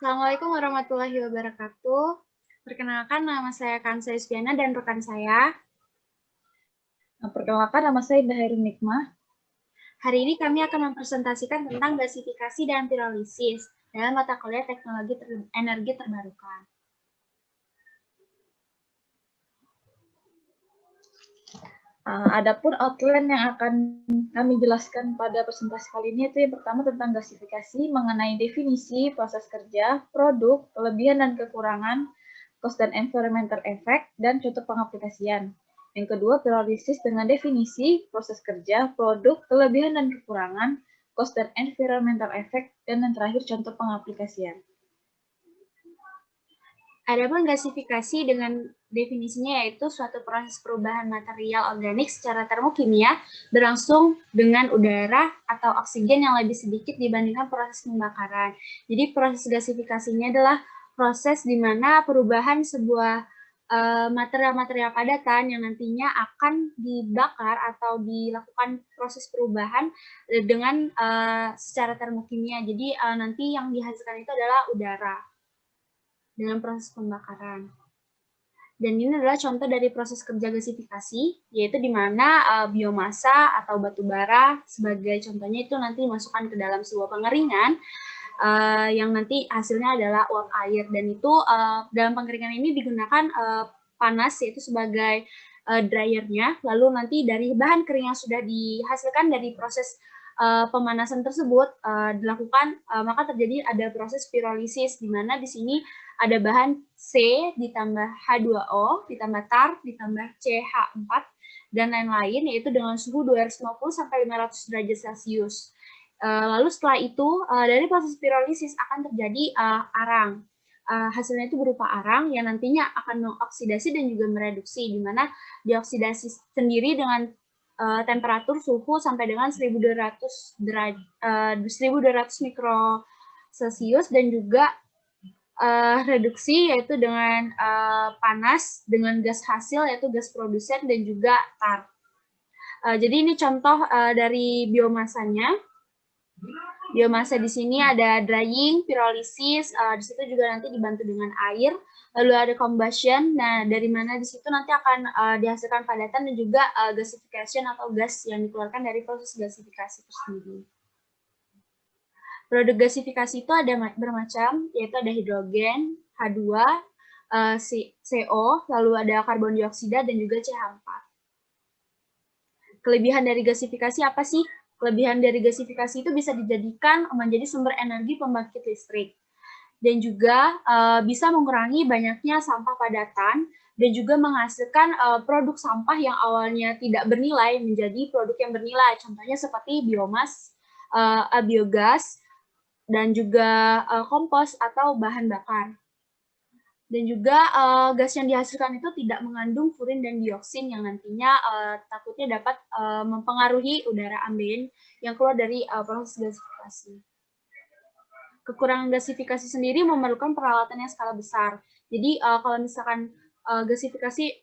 Assalamualaikum warahmatullahi wabarakatuh. Perkenalkan, nama saya Kansa Yustiana dan rekan saya. Perkenalkan, nama saya Indah Hairun Nikmah. Hari ini kami akan mempresentasikan tentang gasifikasi dan pirolisis dalam mata kuliah teknologi energi terbarukan. Adapun outline yang akan kami jelaskan pada presentasi kali ini itu yang pertama tentang gasifikasi mengenai definisi, proses kerja, produk, kelebihan dan kekurangan, cost dan environmental effect, dan contoh pengaplikasian. Yang kedua, pirolisis dengan definisi, proses kerja, produk, kelebihan dan kekurangan, cost dan environmental effect, dan yang terakhir contoh pengaplikasian. Adapun gasifikasi dengan definisinya yaitu suatu proses perubahan material organik secara termokimia berlangsung dengan udara atau oksigen yang lebih sedikit dibandingkan proses pembakaran. Jadi proses gasifikasinya adalah proses di mana perubahan sebuah material-material padatan yang nantinya akan dibakar atau dilakukan proses perubahan dengan secara termokimia. Jadi nanti yang dihasilkan itu adalah udara dengan proses pembakaran. Dan ini adalah contoh dari proses kerja gasifikasi, yaitu di mana biomasa atau batu bara sebagai contohnya itu nanti dimasukkan ke dalam sebuah pengeringan yang nanti hasilnya adalah uap air. Dan itu dalam pengeringan ini digunakan panas yaitu sebagai dryernya, lalu nanti dari bahan kering yang sudah dihasilkan dari proses pemanasan tersebut dilakukan, maka terjadi ada proses pirolisis, di mana di sini ada bahan C ditambah H2O, ditambah tar, ditambah CH4, dan lain-lain, yaitu dengan suhu 250 sampai 500 derajat Celcius. Lalu setelah itu, dari proses pirolisis akan terjadi arang. Hasilnya itu berupa arang yang nantinya akan mengoksidasi dan juga mereduksi, di mana dioksidasi sendiri dengan temperatur suhu sampai dengan 1200 mikro Celcius, dan juga reduksi yaitu dengan panas dengan gas hasil yaitu gas produsen dan juga tar. Jadi ini contoh dari biomasanya. Biomasa di sini ada drying, pyrolysis, di situ juga nanti dibantu dengan air, lalu ada combustion. Nah, dari mana di situ nanti akan dihasilkan padatan dan juga gasification atau gas yang dikeluarkan dari proses gasifikasi itu sendiri. Produk gasifikasi itu ada bermacam, yaitu ada hidrogen, H2, CO, lalu ada karbon dioksida, dan juga CH4. Kelebihan dari gasifikasi apa sih? Kelebihan dari gasifikasi itu bisa dijadikan menjadi sumber energi pembangkit listrik. Dan juga bisa mengurangi banyaknya sampah padatan, dan juga menghasilkan produk sampah yang awalnya tidak bernilai menjadi produk yang bernilai. Contohnya seperti biomas, biogas, dan juga kompos atau bahan bakar. Dan juga gas yang dihasilkan itu tidak mengandung furin dan dioksin yang nantinya takutnya dapat mempengaruhi udara ambien yang keluar dari proses gasifikasi. Kekurangan gasifikasi sendiri memerlukan peralatan yang skala besar. Jadi kalau misalkan gasifikasi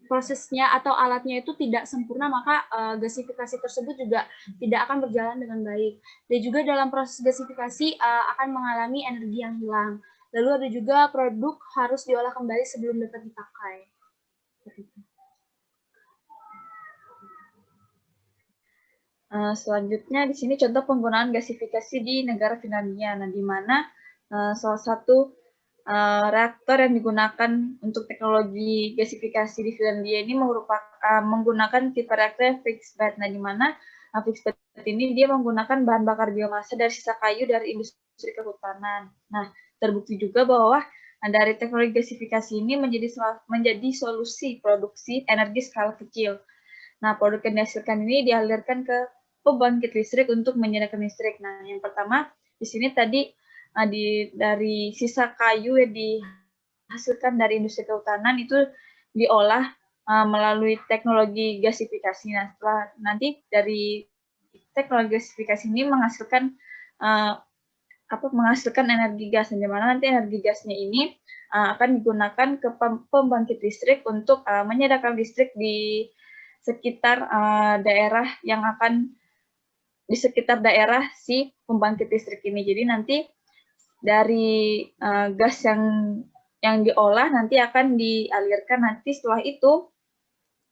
prosesnya atau alatnya itu tidak sempurna, maka gasifikasi tersebut juga tidak akan berjalan dengan baik. Dan juga dalam proses gasifikasi akan mengalami energi yang hilang. Lalu ada juga produk harus diolah kembali sebelum dapat dipakai. Selanjutnya di sini contoh penggunaan gasifikasi di negara Finlandia, nah di mana salah satu reaktor yang digunakan untuk teknologi gasifikasi di Finlandia ini merupakan menggunakan tipe reaktor fixed bed. Nah, di mana fixed bed ini dia menggunakan bahan bakar biomasa dari sisa kayu dari industri kehutanan. Nah, terbukti juga bahwa dari teknologi gasifikasi ini menjadi solusi produksi energi skala kecil. Nah, produk yang dihasilkan ini dialirkan ke pembangkit listrik untuk menyediakan listrik. Nah, yang pertama di sini tadi dari sisa kayu yang dihasilkan dari industri kehutanan itu diolah melalui teknologi gasifikasi. Nah, setelah nanti dari teknologi gasifikasi ini menghasilkan energi gas, di mana nanti energi gasnya ini akan digunakan ke pembangkit listrik untuk menyediakan listrik di sekitar daerah yang akan di sekitar daerah si pembangkit listrik ini. Jadi nanti dari gas yang diolah nanti akan dialirkan, nanti setelah itu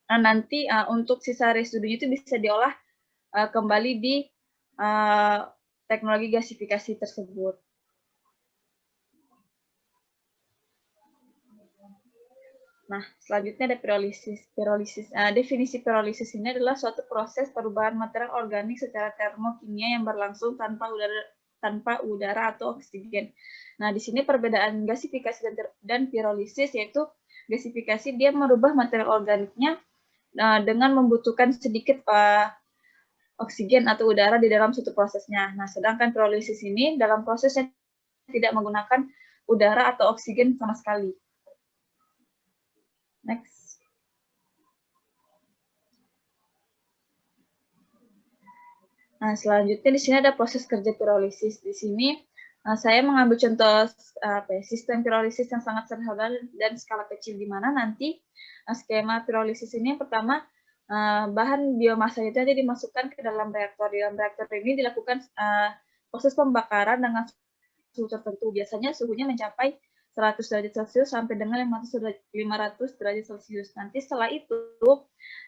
nanti untuk sisa residunya itu bisa diolah kembali di teknologi gasifikasi tersebut. Nah, selanjutnya ada pirolisis. Definisi pirolisis ini adalah suatu proses perubahan material organik secara termokimia yang berlangsung tanpa udara atau oksigen. Nah, di sini perbedaan gasifikasi dan pirolisis, yaitu gasifikasi dia merubah material organiknya dengan membutuhkan sedikit oksigen atau udara di dalam suatu prosesnya. Nah, sedangkan pirolisis ini dalam prosesnya tidak menggunakan udara atau oksigen sama sekali. Next. Nah, selanjutnya di sini ada proses kerja pirolisis. Di sini saya mengambil contoh sistem pirolisis yang sangat sederhana dan skala kecil, di mana nanti skema pirolisis ini yang pertama bahan biomasa itu nanti dimasukkan ke dalam reaktor. Di dalam reaktor ini dilakukan proses pembakaran dengan suhu tertentu. Biasanya suhunya mencapai 100 derajat Celcius sampai dengan 500 derajat Celcius. Nanti setelah itu,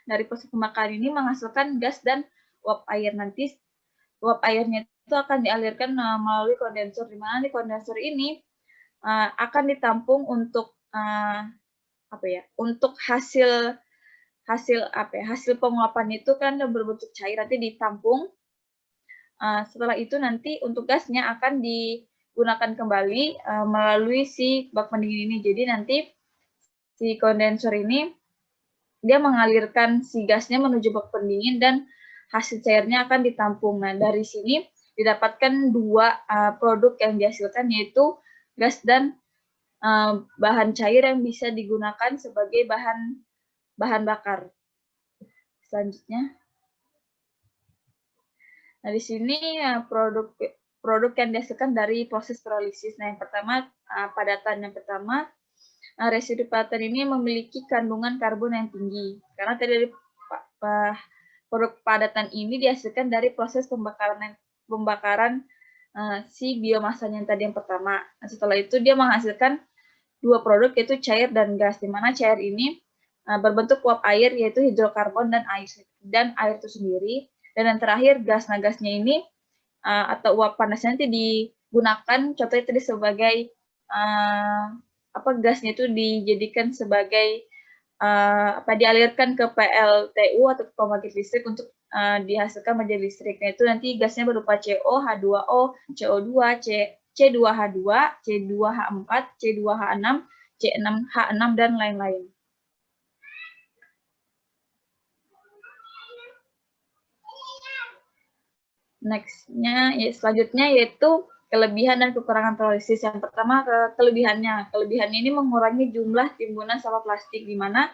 dari proses pembakaran ini menghasilkan gas dan uap air. Nanti uap airnya itu akan dialirkan melalui kondensor, di mana di kondensor ini akan ditampung untuk untuk hasil penguapan itu kan berbentuk cair, nanti ditampung. Setelah itu nanti untuk gasnya akan digunakan kembali melalui si bak pendingin ini. Jadi nanti si kondensor ini dia mengalirkan si gasnya menuju bak pendingin dan hasil cairnya akan ditampung. Nah, dari sini didapatkan dua produk yang dihasilkan, yaitu gas dan bahan cair yang bisa digunakan sebagai bahan bakar. Selanjutnya. Nah, di sini produk yang dihasilkan dari proses pirolisis. Nah, yang pertama padatan. Yang pertama, residu padatan ini memiliki kandungan karbon yang tinggi. Karena tadi produk padatan ini dihasilkan dari proses pembakaran si biomasanya yang tadi yang pertama. Nah, setelah itu dia menghasilkan dua produk, yaitu cair dan gas, di mana cair ini berbentuk uap air, yaitu hidrokarbon dan air itu sendiri. Dan yang terakhir gas. Nah, gasnya ini atau uap panasnya nanti digunakan, contohnya tadi sebagai gasnya itu dijadikan sebagai dialirkan ke PLTU atau pembangkit listrik untuk dihasilkan menjadi listrik. Nah, itu nanti gasnya berupa CO, H2O, CO2, C2H2, C2H4, C2H6, C6H6, dan lain-lain. Selanjutnya yaitu kelebihan dan kekurangan pirolisis. Yang pertama, kelebihannya. Kelebihannya ini mengurangi jumlah timbunan sampah plastik, di mana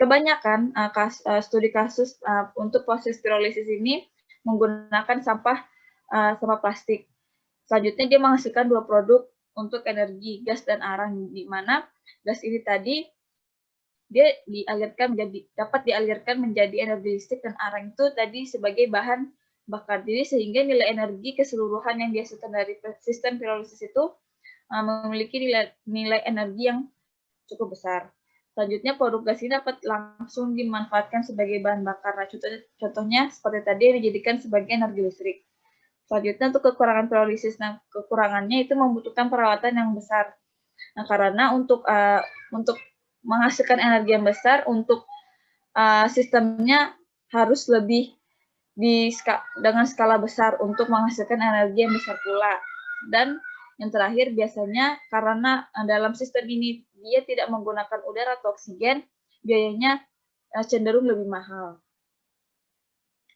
kebanyakan studi kasus untuk proses pirolisis ini menggunakan sampah plastik. Selanjutnya dia menghasilkan dua produk untuk energi, gas dan arang, di mana gas ini tadi dia dapat dialirkan menjadi energi listrik, dan arang itu tadi sebagai bahan bakar. Jadi sehingga nilai energi keseluruhan yang dihasilkan dari sistem pirolisis itu memiliki nilai energi yang cukup besar. Selanjutnya produk gas ini dapat langsung dimanfaatkan sebagai bahan bakar. Nah, contohnya seperti tadi yang dijadikan sebagai energi listrik. Selanjutnya untuk kekurangan pirolisis. Nah, kekurangannya itu membutuhkan perawatan yang besar. Nah, karena untuk menghasilkan energi yang besar, untuk sistemnya harus lebih dengan skala besar untuk menghasilkan energi yang besar pula. Dan yang terakhir, biasanya karena dalam sistem ini dia tidak menggunakan udara atau oksigen, biayanya cenderung lebih mahal.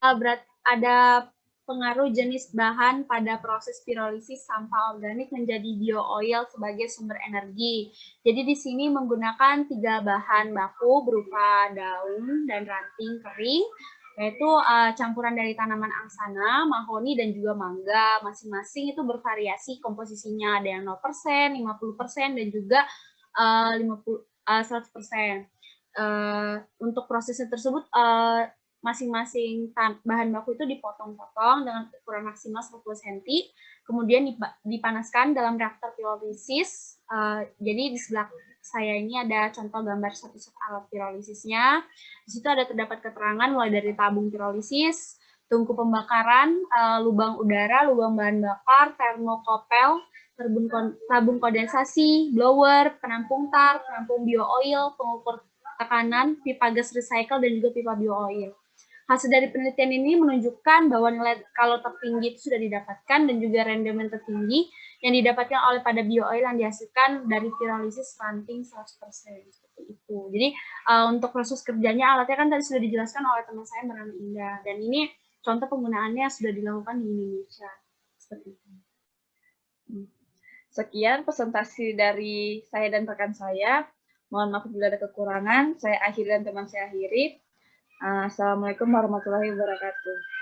Berat ada pengaruh jenis bahan pada proses pirolisis sampah organik menjadi bio-oil sebagai sumber energi. Jadi di sini menggunakan 3 bahan baku berupa daun dan ranting kering, yaitu campuran dari tanaman angsana, mahoni, dan juga mangga. Masing-masing itu bervariasi komposisinya, ada yang 0%, 50%, dan juga 100%. Untuk prosesnya tersebut masing-masing bahan baku itu dipotong-potong dengan ukuran maksimal 10 cm, kemudian dipanaskan dalam reaktor pirolisis. Jadi di sebelah saya ini ada contoh gambar satu alat pirolisisnya. Di situ ada terdapat keterangan mulai dari tabung pirolisis, tungku pembakaran, lubang udara, lubang bahan bakar, termokopel, tabung kondensasi, blower, penampung tar, penampung bio-oil, pengukur tekanan, pipa gas recycle, dan juga pipa bio-oil. Hasil dari penelitian ini menunjukkan bahwa nilai kalor tertinggi itu sudah didapatkan dan juga rendemen tertinggi yang didapatkan oleh pada bio-oil yang dihasilkan dari pirolisis ranting 100%. Seperti itu. Jadi untuk proses kerjanya alatnya kan tadi sudah dijelaskan oleh teman saya Marani Indah, dan ini contoh penggunaannya sudah dilakukan di Indonesia. Seperti itu. Sekian presentasi dari saya dan rekan saya. Mohon maaf bila ada kekurangan. Saya akhiri dan teman saya akhiri. Assalamualaikum warahmatullahi wabarakatuh.